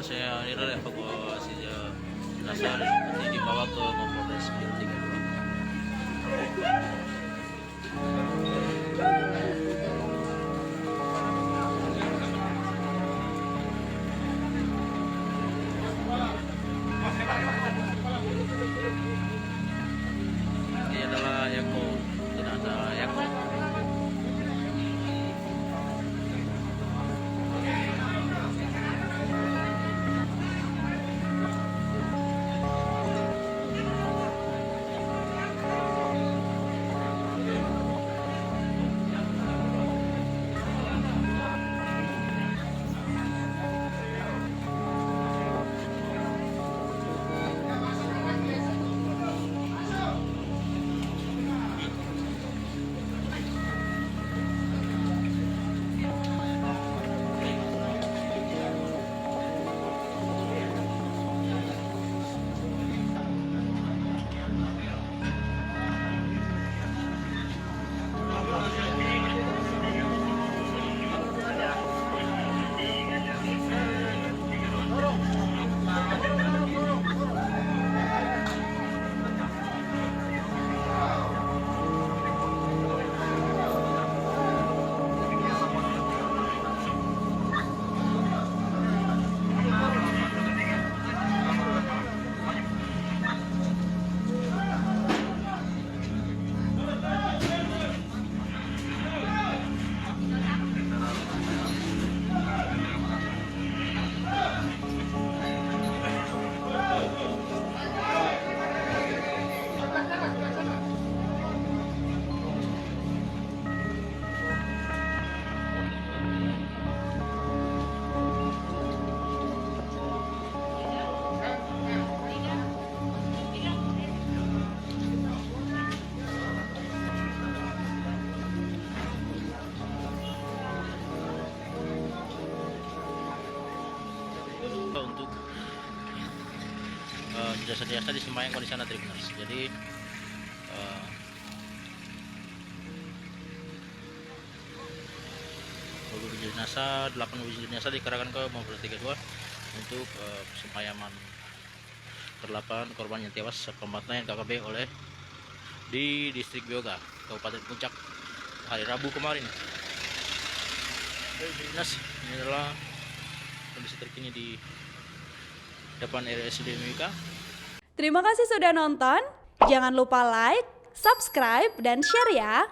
saya ini evakuasi jenazah dan peti dibawa ke Mapolres Mil 32. Ini adalah Eko, jenazah Eko. Untuk jasa-jasa disemayangkan di sana Tribuners. Jadi mobil jenazah 8 mobil jenazah dikerahkan ke Mapolres 32 untuk pesemayaman ke-8 korban yang tewas pembantaian KKB oleh di distrik Bioga, Kabupaten Puncak hari Rabu kemarin. Dinas, ini adalah kondisi terkini di depan RSUD Mimika. Terima kasih sudah nonton. Jangan lupa like, subscribe, dan share ya.